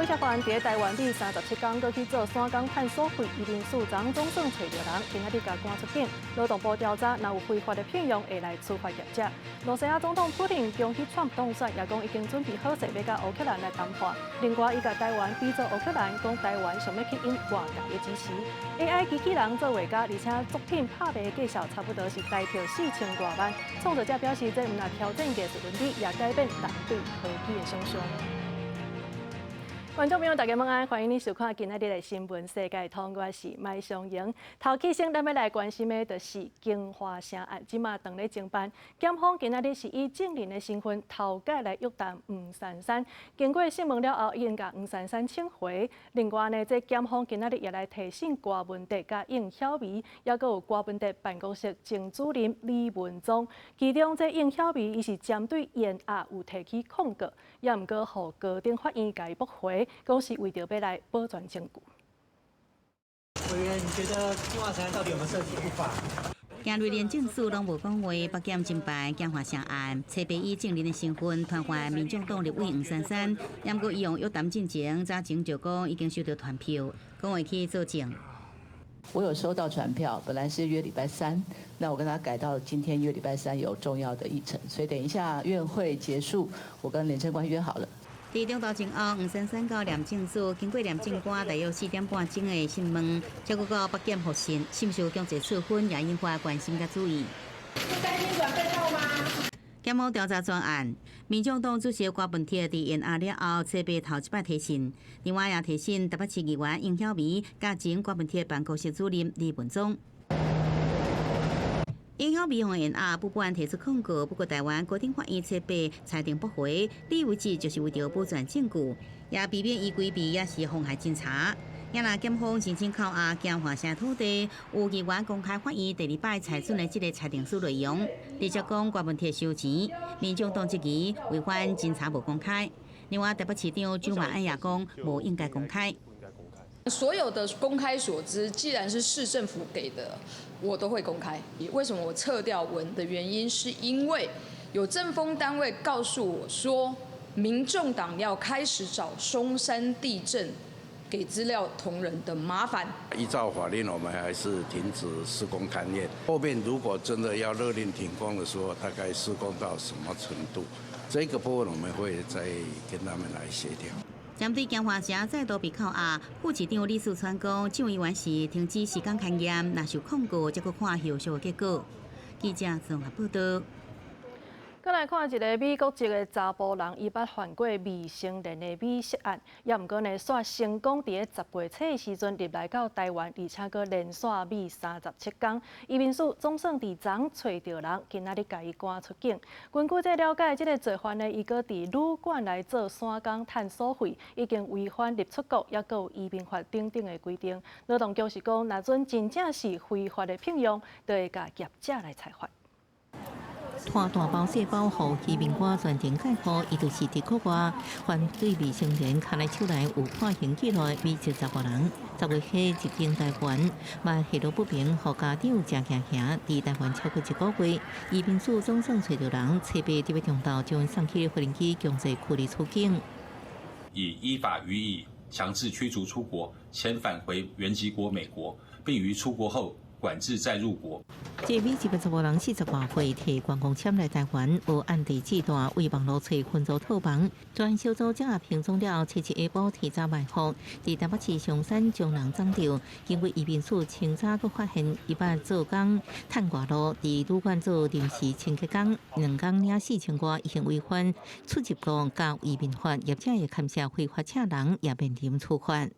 威胁犯伫台湾第37天，搁去做山港探索费，移民署昨总算找到人，今仔日甲赶出境。劳动部调查，若有非法的聘用，会来处罚业者。罗西亚总统普京恭喜川普当选，也讲已经准备好势要甲乌克兰来谈判。另外，伊甲台湾比作乌克兰，讲台湾想要去因外界的支持。AI 机器人做画家，而且作品拍卖价格差不多是大票4000多万。创作者表示，这毋但挑战艺术伦理，也改变人对科技的想象。观众朋友，大家晚安，欢迎你收看今仔日的新闻世界通，我是麦尚莹。头起先，咱要来关心的，就是金华城案，即马当咧侦办。检方今仔日是以证人的身份头改来约谈黄珊珊，经过讯问了后，已经甲黄珊珊请回。另外呢，这检方今仔日也来提审郭文德甲应晓薇，也阁有郭文德办公室前主任李文忠。其中这应晓薇，伊是针对冤案有提起控告，也毋过互高等法院甲伊驳回。都是为着要来保全证据。委员，你觉得金华城到底有没有涉及不法？今日连证书拢无讲话，北检侦办金华城案，车被以证人的身份传唤民众党立委黄珊珊，也毋过伊用约谈进前，早前就讲已经收到传票，讲会去作证。我有收到传票，本来是约礼拜三，那我跟他改到今天约礼拜三有重要的议程，所以等一下院会结束，我跟廉政官约好了。伫中道前后，黄珊珊到廉政署，经过廉政官大约4点半钟的讯问，再过到北检复审，是毋是有强制处分，也引发关心甲注意。担心准备到吗？检方调查专案，民众党主席郭文铁伫验案了后，车被头一摆提审，另外也提审台北市议员应晓薇，甲前郭文铁办公室主任李文忠。应晓薇向验案不管提出控告，不过台湾高等法院册被裁定驳回，理由之就是为着保全证据，也避免伊规避也是妨害侦查。也若检方申请扣押金华城土地，有议员公开反映第二摆裁准的这个裁定书内容，直接讲郭文铁收钱，民众党质疑违反侦查无公开。另外，台北市长蒋万安也讲无应该公开。所有的公开所知，既然是市政府给的，我都会公开。为什么我撤掉文的原因，是因为有政风单位告诉我说，民众党要开始找松山地震给资料同仁的麻烦。依照法令，我们还是停止施工勘验。后面如果真的要勒令停工的时候，大概施工到什么程度？这个部分我们会再跟他们来协调。针对金华城再度被扣押，副市长李树川讲，蒋议员是停止施工勘验，若受控告，则搁看后续的结果。记者综合报道。再来看一个美国籍的查甫人，伊捌犯过未成年的美食案，也毋过呢，煞成功伫咧10月初的时阵入来到台湾，而且搁连续美37天。移民署总算伫昨找到人，今仔日甲伊赶出境。根据这了解，这个罪犯呢，伊搁伫旅馆来做山港探索费，已经违反入出国，也搁有移民法等等的规定。劳动局是讲，若准真正是非法的聘用，就会甲业者来裁罚。拖大包小包，互移民官全程介入，伊就是伫国外犯对未成年，看来手内有判刑记录的美籍查甫人，10月起入境台湾，嘛下落不明，互家长真惊吓，伫台湾超过1个月，移民署总算找到人，车被特别中道将送去飞行机强制驱离出境，已依法予以强制驱逐出国，遣返回原籍国美国，并于出国后管制再入国。这美籍查甫人40多岁，摕观光签来台湾，无按地址单，为网络找分租套房。专案小组正评中了，7下晡提早卖货，伫台北市松山将人涨掉。经过移民署清查，佮发现伊捌做工趁外路，伫旅馆做临时清洁工，2工领4000块，已经违反出入国甲移民法，业者也勘涉非法请人，也面临处罚。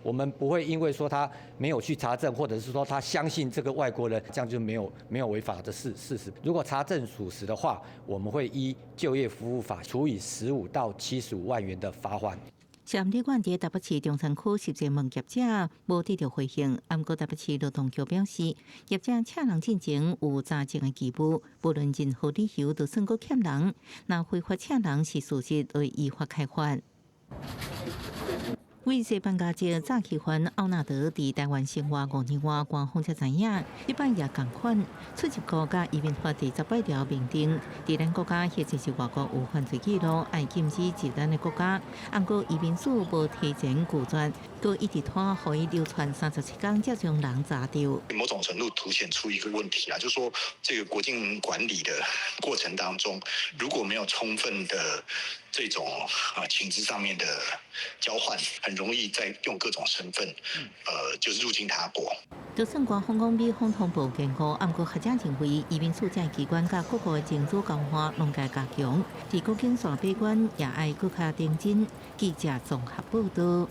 我们不会因为说他没有去查证，或者是说他相信这个外国人，这样就没有违法的事实。如果查证属实的话，我们会依就业服务法处以15到75万元的罚款。涉旅馆伫台北市中山区实际问业者无得到回应，不过台北市劳动局表示，业者请人进前有查证的义务，无论任何理由都算过欠人，若非法请人是事实，会依法开罚。为西班牙籍早期犯奥纳德伫台湾生活5年外，官方才知影，一般也同款，出入国甲移民法第18条明定，伫咱国家或者是外国有犯罪记录，爱禁止入咱的国家。按过移民署无提前拒绝，佮一直拖，互伊流传37天，才将人查到。某种程度凸显出一个问题啊，就是说这个国境管理的过程当中，如果没有充分的这种情资上面的交换，很容易再用各种身份，就是入境他国。就算官方讲美方通报健康，按过学者认为，移民署这机关甲各国的政治交换拢该加强，伫国境线把关也爱更加认真。记者综合报道。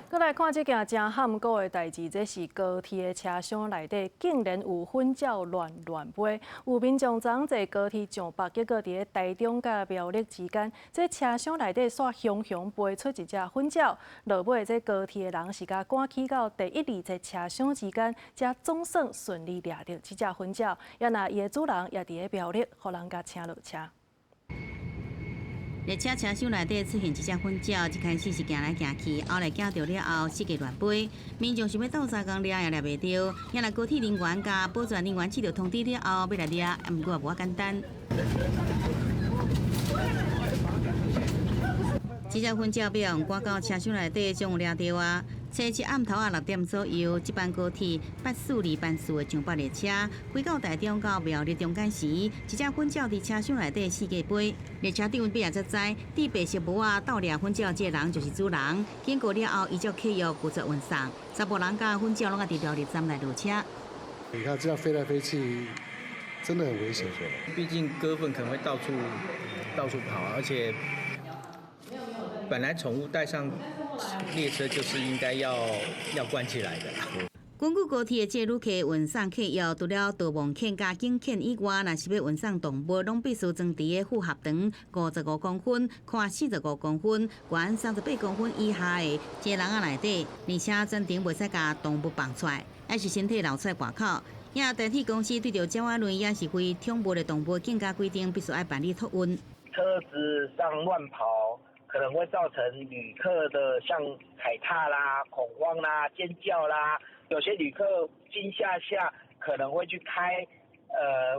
再来看这件真喊过的代志，这是高铁的车厢内底竟然有粉鸟乱飞。有民众昨坐高铁上北，结果伫咧台中甲苗栗之间，这车厢内底煞熊飞出一只粉鸟。落尾这高铁的人是甲赶去到第1、2节车厢之间，才总算顺利抓到这只粉鸟。也那伊的主人也伫咧苗栗，互人甲请落车。列车车厢内底出现一只粉鸟，一开始是行来行去，后来惊到了后，四界乱飞。民众想要斗相共抓也抓袂到，也来高铁人员甲保全人员接到通知了后，要来抓，毋过也无简单。这只粉鸟要用赶到车厢内底，将有抓到啊！星期暗头6点左右，这班高铁842班次的上北列车飞到台中到苗栗中间时，一只粉鸟伫车厢内底四界飞。列车长尾也才知，戴白色帽啊斗掠粉鸟这人就是主人。经过了后，依照契约拒绝运送，查甫人甲粉鸟拢啊伫苗栗站来落车。你看这样飞来飞去，真的很危险。毕竟鸽粪可能会到处跑，而且本来宠物带上列车就是应该要关起来的。根据高铁的这旅客运送契约，除了导盲犬加警犬以外，若是要运送动物，拢必须装伫个复合长55公分、宽45公分、悬38公分以下的这人仔内底，而且全程袂使甲动物放出来，还是身体露出外口。也代替公司对着鸟仔类也是非宠物的动物，更加规定必须爱办理托运。车子上乱跑，可能会造成旅客的像踩踏啦、恐慌啦、尖叫啦。有些旅客惊吓下可能会去开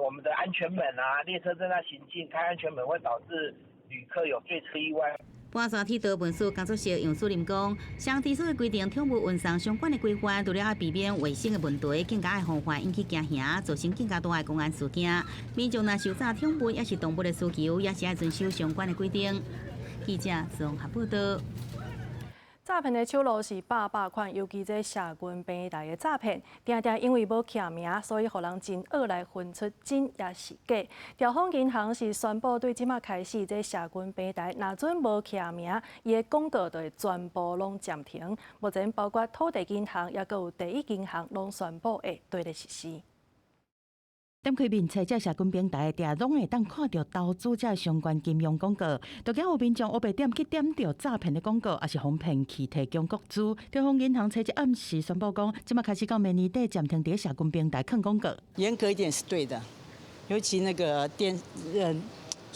我们的安全门啊，列车正在行进，开安全门会导致旅客有坠车意外。半山铁道运输工作室杨树林讲，相提出的规定，宠物运送相关的规范，除了要避免卫生的问题，更加要防范引起惊吓，造成更加大的公安事件。民众若受查宠物也是动物的需求，也是要遵守相关的规定。记者综合报道。诈骗的手路是百款，尤其这社群平台的诈骗，常常因为无徛名，所以互人真恶来分出真也是假。兆丰银行是宣布对即马开始，这社群平台若准无徛名，伊的广告就会全部拢暂停。目前包括土地银行，也佮有第一银行，拢宣布会对咧实施。点开面册，这社群平台定拢会当看到投资者相关金融广告，就惊有民众黑白点去点到诈骗的广告，也是哄骗去提供国资。兆丰银行初一暗时宣布讲，即马开始到明年底暂停伫社群平台看广告。严格一点是对的，尤其那个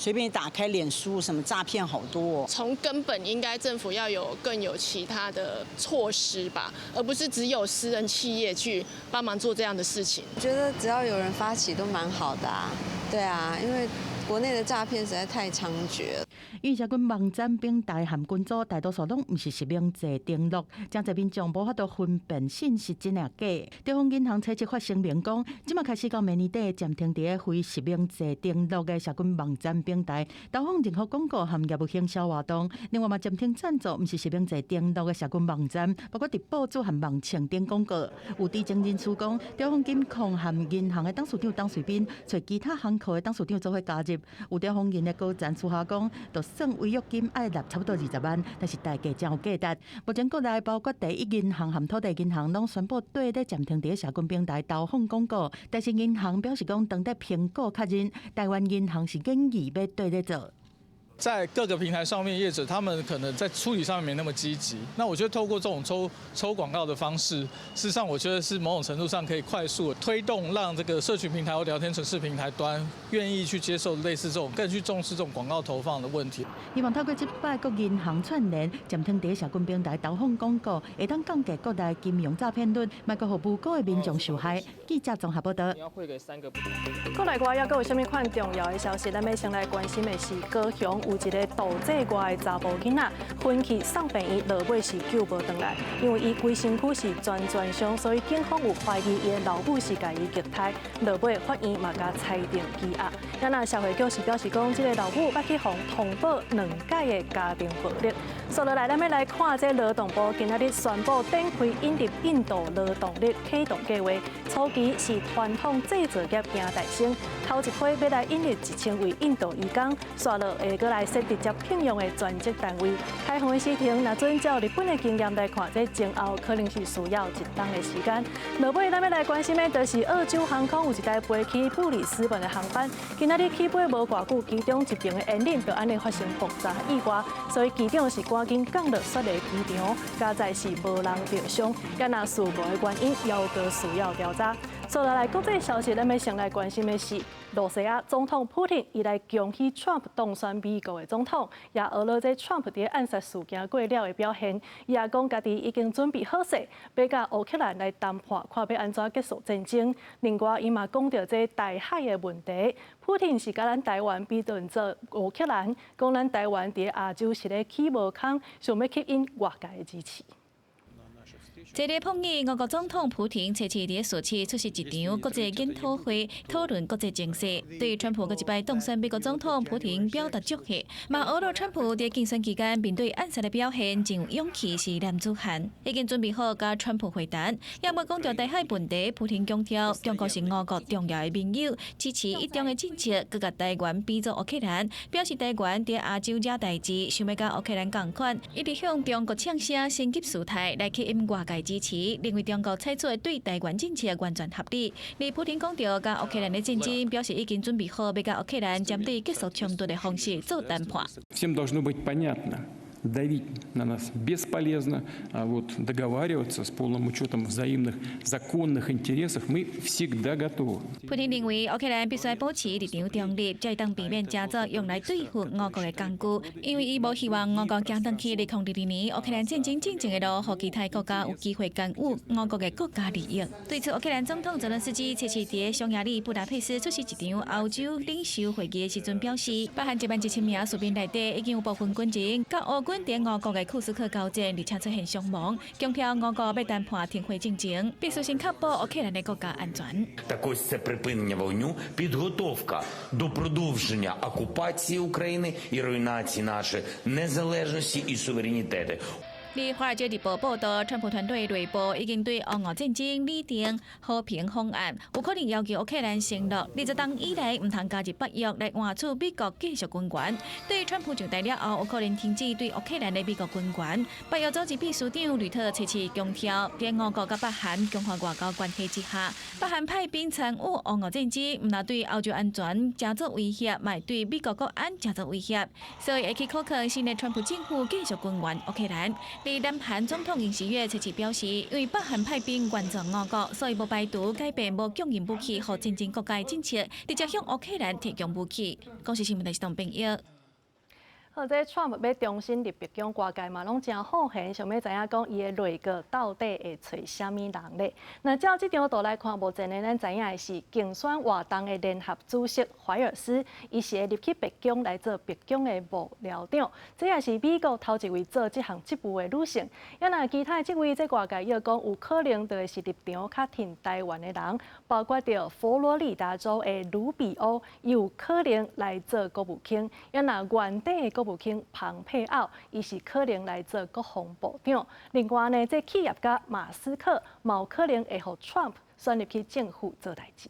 随便打开脸书，什么诈骗好多哦。从根本应该政府要更有其他的措施吧，而不是只有私人企业去帮忙做这样的事情。我觉得只要有人发起都蛮好的啊，对啊，因为国内的诈骗实在太猖獗了。因为社群网站平台含群组大多数拢毋是实名制登录，真侪民众无法度分辨信息真假假。兆丰银行初一发声明讲，即马开始到明年底暂停伫个非实名制登录的社群网站平台投放任何广告含业务行销活动。另外嘛，暂停赞助毋是实名制登录的社群网站，包括伫报纸含网墙顶广告。有知情人士讲，兆丰金控含银行的董事长董水斌，找其他行库的董事长做伙加入。有兆丰银的高层私下讲，就算违约金爱纳差不多20万，但是代价真有价值。目前国内包括第一银行和土地银行拢宣布对咧暂停伫社群平台投放广告，但是银行表示讲，当地评估确认，台湾银行是建议要对咧做。在各个平台上面，业者他们可能在处理上面没那么积极。那我觉得透过这种抽广告的方式，事实上我觉得是某种程度上可以快速推动，让这个社群平台或聊天程式平台端愿意去接受类似这种更去重视这种广告投放的问题。希望透过这摆各银行串联，暂停在社群平台投放广告，会当降低各大金融诈骗率，卖个互无辜的民众受害。记者综合报道。过来我还有什么款重要的消息？咱要先来关心的是高雄有一个盗窃外的查甫囡仔，分去送病院，落尾是救无回来，因为伊规身躯是全伤，所以警方有怀疑伊的老母是家己虐待，落尾法院嘛甲裁定羁押。也那社会局是表示讲，这个老母捌去互通报2届的家庭暴力。所落来，咱要来看这劳动部今仔日宣布展开引入印度劳动力启动计划，初期是传统制造业行大升，头一批要来引入1000位印度移工，续落会阁来设直接聘用的全职单位。开放的时程，若准照日本的经验来看，这前后可能是需要1冬的时间。落尾咱要来关心的，就是澳洲航空有一台飞去布里斯本的航班，今仔日起飞无偌久，其中一边的演练就安尼发生爆炸意外，所以机长是赶紧降落雪梨机场，加在是无人受伤，也那事故的原因犹阁需要调查。接下来国际消息，咱要先来关心的是，罗西亚总统普丁伊来恭喜 Trump 当选美国的总统，也学了这 Trump 在暗杀事件过了的表现，伊也讲家己已经准备好势，要甲乌克兰来谈判，看要安怎结束战争。另外，伊嘛讲到这台海的问题，普丁是甲咱台湾比论做乌克兰，讲咱台湾在亚洲是咧起无空，想要吸引外界的支持。这个碰见俄国总统普廷初次伫索契出席一场国际研讨会，讨论国际情势。对川普一摆当选美国总统，普廷表达祝贺，嘛俄罗川普在竞选期间面对暗杀的表现，真有勇气是男子汉，已经准备好甲川普会谈。也无讲到台海问题，普廷强调中国是俄国重要的盟友，支持一中的政策，佮甲台湾比作乌克兰，表示台湾在亚洲惹代志，想要甲乌克兰共款，一直向中国呛声升级事态来吸引外界支持，认为中国采取的对台湾政策完全合理。而普廷讲到，甲乌克兰的战争，表示已经准备好要甲乌克兰针对结束冲突的方式做谈判。Всем должно быть понятно. Давить на нас бесполезно, а вот договариваться с полным учетом взаимных законных интересов мы всегда готовы. 普廷认为，乌克兰必须保持立场中立，才会当避免加做用来对付俄国的工具。因为伊无希望俄国行登去2002年乌克兰战争进程的路，让其他国家有机会干预俄国的国家利益。对此，乌克兰总统泽连斯基初次伫匈牙利布达佩斯出席一场欧洲领袖会议的时阵表示，包含11000名士兵内底，已经有部分军人甲俄军在俄国的库斯克交战，而且出现伤亡。强调俄国要谈判停火进程，必须先确保乌克兰的国家安全。Так ось це припинення вогню, підготовка до продовження окупації України і руйнації нашої незалежності і суверенітету. 《华尔街日报》报道，川普团队内部已经对俄乌战争拟定和平方案，有可能要求乌克兰承诺20冬以来唔通加入北约来换取美国继续军援。对于川普上台了后，有可能停止对乌克兰的美国军援。北约组织秘书长吕特初次强调，在俄国甲北韩强化外交关系之下，北韩派兵参与俄乌战争，唔但对欧洲安全加做威胁，嘛对美国国安加做威胁。所以会去可能新的川普政府继续军援乌克兰。而南韩总统尹锡悦初次表示，因为北韩派兵援助俄国，所以无排除改变无供应武器和战争国家的政策，直接向乌克兰提供武器。公司新闻台是董炳耀。好，这 Trump 要重新入白宫，外界嘛拢真好闲，想要知影讲伊的内阁到底会找啥物人咧？那照这张图来看，目前呢，咱知影的是竞选活动的联合主席怀尔斯，伊是会入去白宫来做白宫的幕僚长，这也是美国头一位做这项职务的女性。也那其他这位在外界要讲有可能就会是立场较挺台湾的人，包括着佛罗里达州的卢比欧，伊有可能来做国务卿。也那原底的国务卿庞佩奥，伊是可能来做国防部长。另外呢，这企业家马斯克，嘛有可能会互 Trump 选入去政府做代志。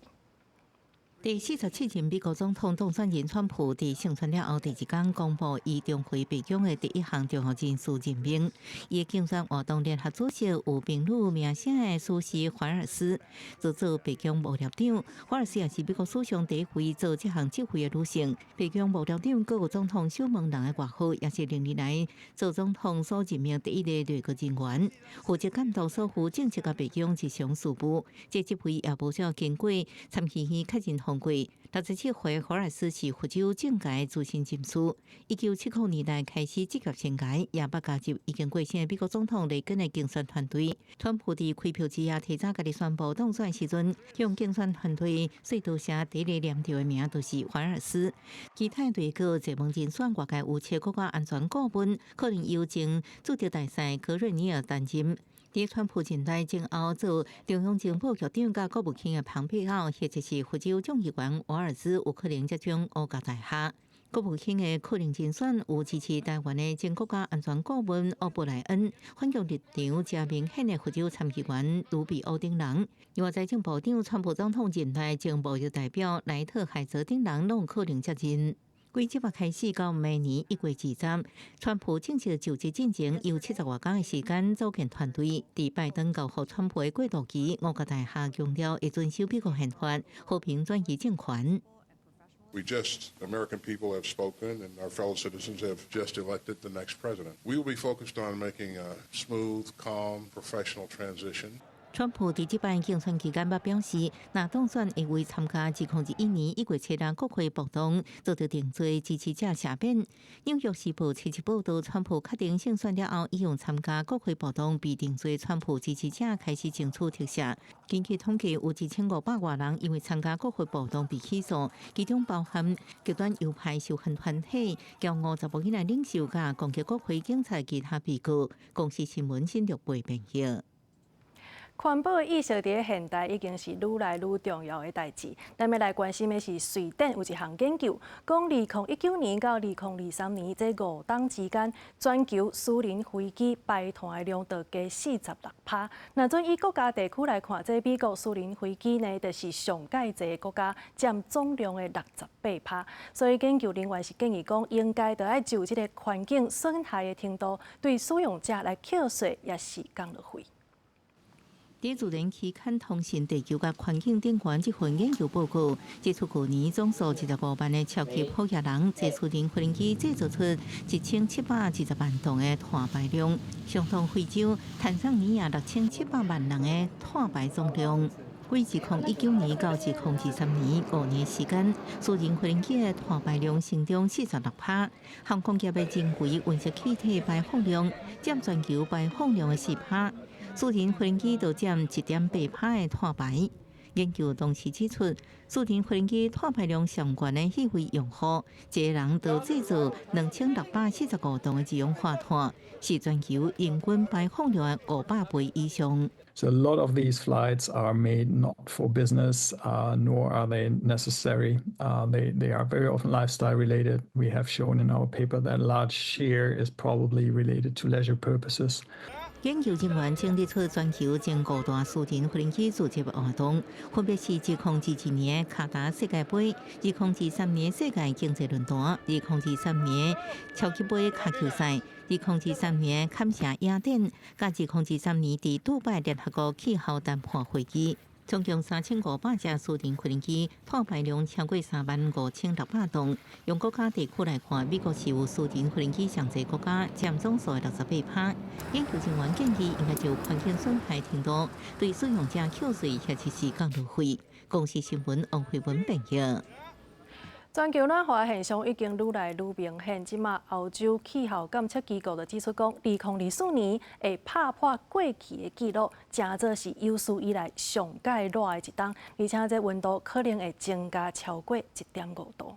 第47任美国总统当选人川普伫胜选了后第2天公布伊重回白宫的第一项重要人事任命。伊的竞选活动联合主席有评论名声的苏西·怀尔斯，做白宫幕僚长。怀尔斯也是美国史上第一位做这项职位的女性。白宫幕僚长，各有总统守门人的外号，也是历年来做总统所任命第一个内阁人员，负责监督所有政治甲白宫日常事务。这职位也无少经过参议院确认通过。67岁，怀尔斯是佛州政界资深人士。1979年代开始职业生涯，也捌加入已经过身的美国总统雷根的竞选团队。川普伫开票之夜提早家己宣布当选时阵，向竞选团队细读写第一个念到的名就是怀尔斯。其他内阁侪问人选外界有切国家安全顾问，可能由前驻德大使戈瑞尼尔担任。伫川普进台前后，做中央情报局长甲国务卿的庞佩奥，或者是佛州众议员瓦尔兹，有可能接掌欧加大厦。国务卿的可能人选有支持台湾的前国家安全顾问欧布莱恩，反映立场较明显的佛州参议员卢比欧等人。另外，财政部长川普总统进台前贸易代表莱特海泽等人拢可能接任。规即月开始到明年1月2日，川普正式就职进程有70多天的时间组建团队。伫拜登交予川普的过渡期，欧加大厦强调会遵守美国宪法，和平转移政权。American people have spoken, and our fellow citizens have just elected the next president. We will be focused on making a smooth, calm, professional transition. 川普伫即摆竞选期间捌表示，若当选会为参加2021年1月7日国会暴动，做着定罪支持者谢冕。纽约时报7日报道，川普确定胜选了后，以用参加国会暴动被定罪川普支持者开始争取特赦。根据统计，有1500多人因为参加国会暴动被起诉，其中包含极端右派受恨团体、交50多人领袖甲攻击国会警察其他被告。公司新闻新六倍评价。环保意识伫现代已经是愈来愈重要的代志。咱要来关心的是，瑞典有一项研究，讲2019年到2023年这5档之间，全球私人飞机排碳的量就加46%。那准以国家地区来看，这美国私人飞机呢，就是上介济国家占总量的68%。所以研究人员是建议讲，应该就要就这个环境损害的程度，对使用者来扣税，也是降落费。伫自然期刊《通信地球甲环境顶悬》这份研究报告指出，去年总数25万的超级捕猎人坐私人飞机制造出1720万吨的碳排量，相当非洲、坦桑尼亚6700万人的碳排总量。为2019年到2023年5年时间，私人飞机的碳排量成长46%，航空业的人为温室气体排放量占全球排放量的4%。私人飞机就占1.8%的碳排。研究同时指出，私人飞机碳排量上悬的迄位用户，一个人就制造2645吨的二氧化碳，是全球平均排放量的500倍以上。So a lot of these flights are made not for business, nor are they necessary. They are very often lifestyle related. We have shown in our paper that a large share is probably related to leisure purposes. 研究人员整理出全球前5大私人飞机组织的活动，分别是2022年的卡达世界杯、2023年世界经济论坛、2023年超级杯卡球赛、2023年坎城雅典，甲2023年伫杜拜联合国气候谈判会议。总共3500架私人飞机，碳排量超过35600吨。用国家地区来看，美国是有私人飞机上侪国家，占总数的68%。研究人员建议应该就环境损害程度，对使用者扣税或者是降落费。公司新闻王慧文评价。全球暖化现象已经愈来愈明显，即马欧洲气候监测机构就指出讲，2024年会打破过去的记录，真做是有史以来上介热的一冬，而且这温度可能会增加超过1.5度。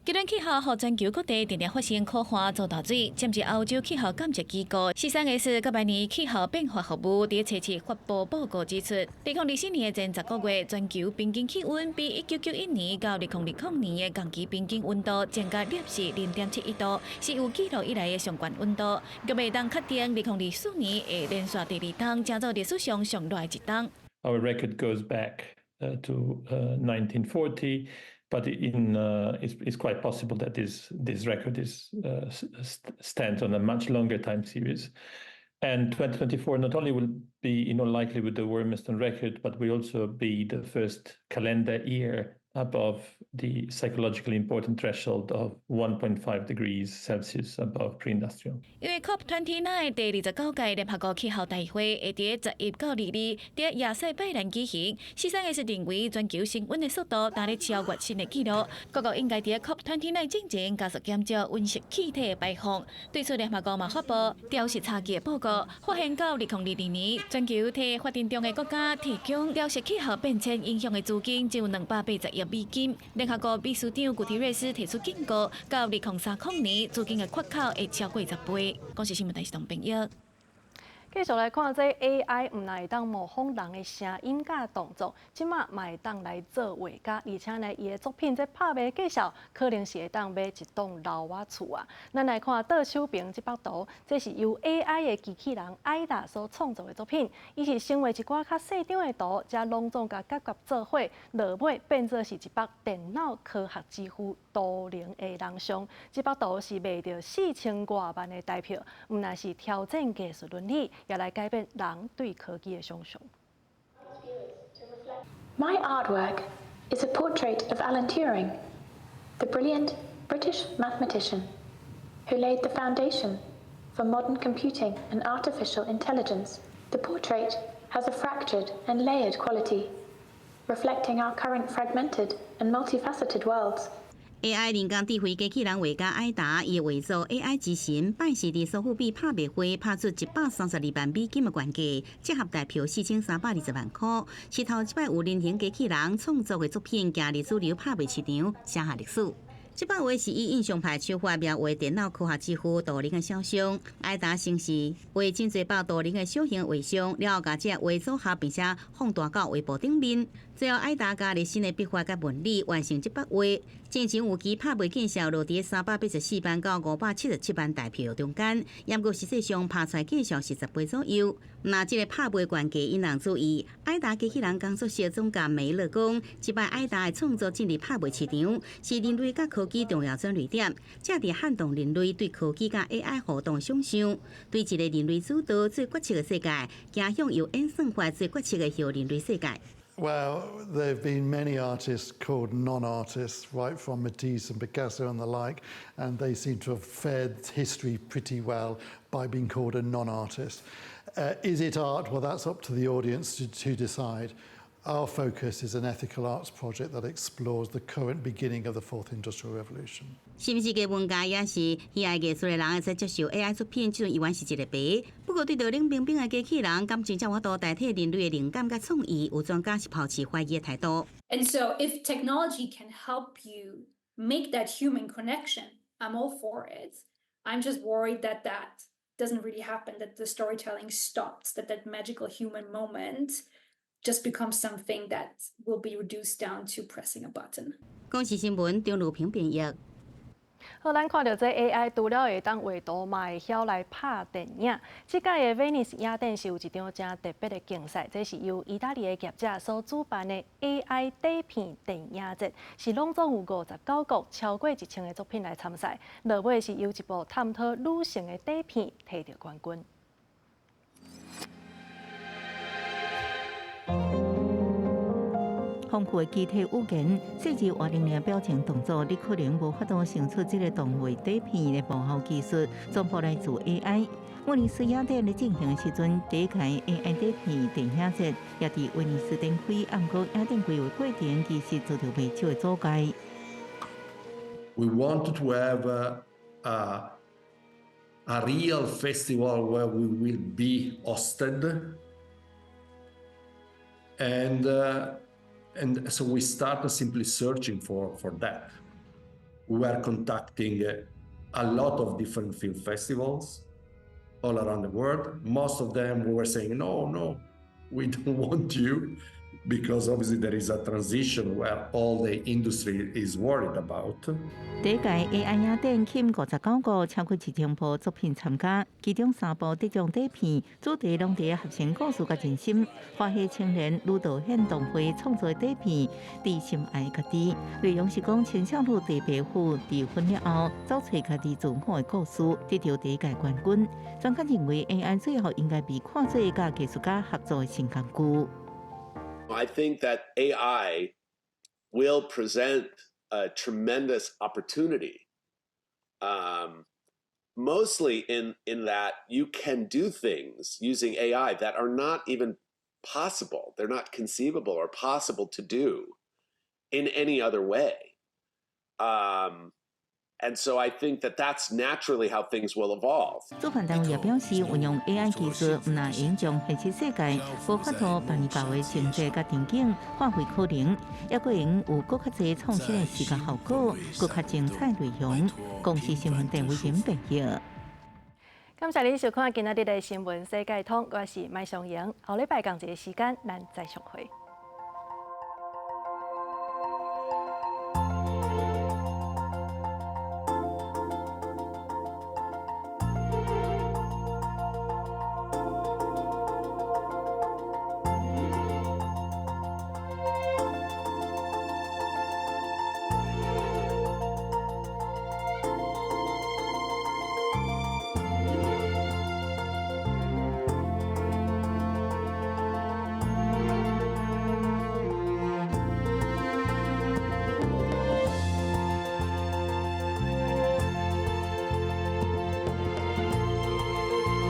极端气候和全球各地定定发生可汗遭大水，占据欧洲气候监测机构13S甲明年气候变化服务伫7月发布报告指出，2024年前10个月全球平均气温比1991年到2020年的同期平均温度增加摄氏0.71度，是有记录以来的上悬温度，佮未当确定2024年会连续第2冬，正做历史上上热的一冬。Our record goes back to 1940. But it's quite possible that this record stands on a much longer time series. And 2024 not only will be likely with the Wormiston record, but will also be the first calendar year above the psychologically important threshold of 1.5 degrees Celsius above pre-industrial. 因為 COP29 第29屆聯合國氣候大會會喺10月到22日喺亞塞拜然舉行，師生藝術認為全球升溫嘅速度達到超越新嘅紀錄，各國應該喺 COP29 進程加速減少溫室氣體排放。對此聯合國嘛發布調適差距報告，發現到2022年，全球替發展中嘅國家提供調適氣候變遷影響嘅資金就280億美金。聯合國秘書長古提瑞斯提出警告，到2030年資金嘅缺口會超過10倍。講是新聞台是同朋友。繼續來看，這 AI 唔係當模仿人嘅聲音甲動作，即馬嘛會當來做畫家，而且呢，伊嘅作品這拍賣介紹，可能是會當買一棟老瓦厝啊。咱來看倒手邊這幅圖，這是由 AI 嘅機器人艾達所創造嘅作品，伊是成為一寡較細張嘅圖，加隆重甲夾做伙，落尾變做是一幅電腦科學之父圖靈嘅人像。這幅圖是賣到4000多萬嘅代票，唔但是挑戰技術倫理。也來改變人對科技的想象。My artwork is a portrait of Alan Turing, the brilliant British mathematician who laid the foundation for modern computing and artificial intelligence. The portrait has a fractured and layered quality, reflecting our current fragmented and multifaceted worlds. AI 人工智慧机器人画家艾达，伊画作 AI 之神，拜时伫苏富比拍卖会拍出132万美金的原价，折合大票4320万块，是头一摆有人形机器人创作的作品，行入主流拍卖市场，写下历史。这幅画是以印象派手法描绘电脑科学之父图灵的肖像，艾达先是画真侪包图灵的小型画像，然后甲这画组合，并且放大到画布顶面。最后，艾达加入新的笔法甲纹理，完成这幅画。前前有期拍卖见效落伫384万到577万大票中间，不过实际上拍出来见效是10倍左右。那这个拍卖原价引人注意，艾达机器人工作室总监梅勒讲，这摆艾达的创作进入拍卖市场，是人类甲科技重要转捩点，这伫撼动人类对科技甲 AI 互动的想象，对一个人类主导最决策的世界，走向由演算法最决策的后人类世界。Well, there have been many artists called non-artists, right from Matisse and Picasso and the like, and they seem to have fared history pretty well by being called a non-artist. Is it art? Well, that's up to the audience to decide. Our focus is an ethical arts project that explores the current beginning of the fourth industrial revolution. 新世界文化也是喜爱艺术的人会使接受 AI 作品，这种依然是一个白。不过对着冷冰冰的机器人，敢真正有法度代替人类的灵感甲创意，有专家是抱持怀疑的态度。And so, if technology can help you make that human connection, I'm all for it. I'm just worried that that doesn't really happen. That the storytelling stops. That magical human moment just becomes something that will be reduced down to pressing a button. 公视新闻张如平编译。好，咱看到这 AI 除了会当画图，嘛会晓来拍电影。这届的 Venice 影展是有一场真特别的竞赛，这是由意大利的业者所主办的 AI 底片电影节，是拢总有59国超过1000个作品来参赛。落尾是由一部探讨女性的底片摕到冠军。丰富的机体语言、细致活灵灵表情动作，你可能无法度想出这个动画底片的幕后技术，全部来自 AI。威尼斯影展咧进行的时阵，第一届 AI 底片电影节也伫威尼斯展开，不过影展规划过程其实遭到不少的阻碍。We wanted to have a real festival where we will be hosted, and so we started simply searching for that. We were contacting a lot of different film festivals all around the world. Most of them were saying, no, we don't want you. because obviously there is a transition where all the industry is worried about. 第一届 AI 影展欽59个超过1000部作品参加，其中3部得奖底片，主题拢伫核心故事甲人心。花系青年女导演同会创作底片《知心爱家己》，内容是讲青少女伫爸父离婚了后，走找家己自我的故事，得到第一届冠军。专家认为 AI 最后应该被看作甲艺术家合作的新工具。I think that AI will present a tremendous opportunity, mostly in that you can do things using AI that are not even possible. They're not conceivable or possible to do in any other way. And so I think that that's naturally how things will evolve. 主办单位也表示，运用 AI 技术，唔但影响现实世界，无法度把你包围经济甲场景发挥可能，也可能有更较侪创新的视觉效果，更较精彩内容。公司新闻电视台报道。感谢您收看今仔日的新闻世界通，我是麦尚莹。下礼拜同一个时间，咱再相会。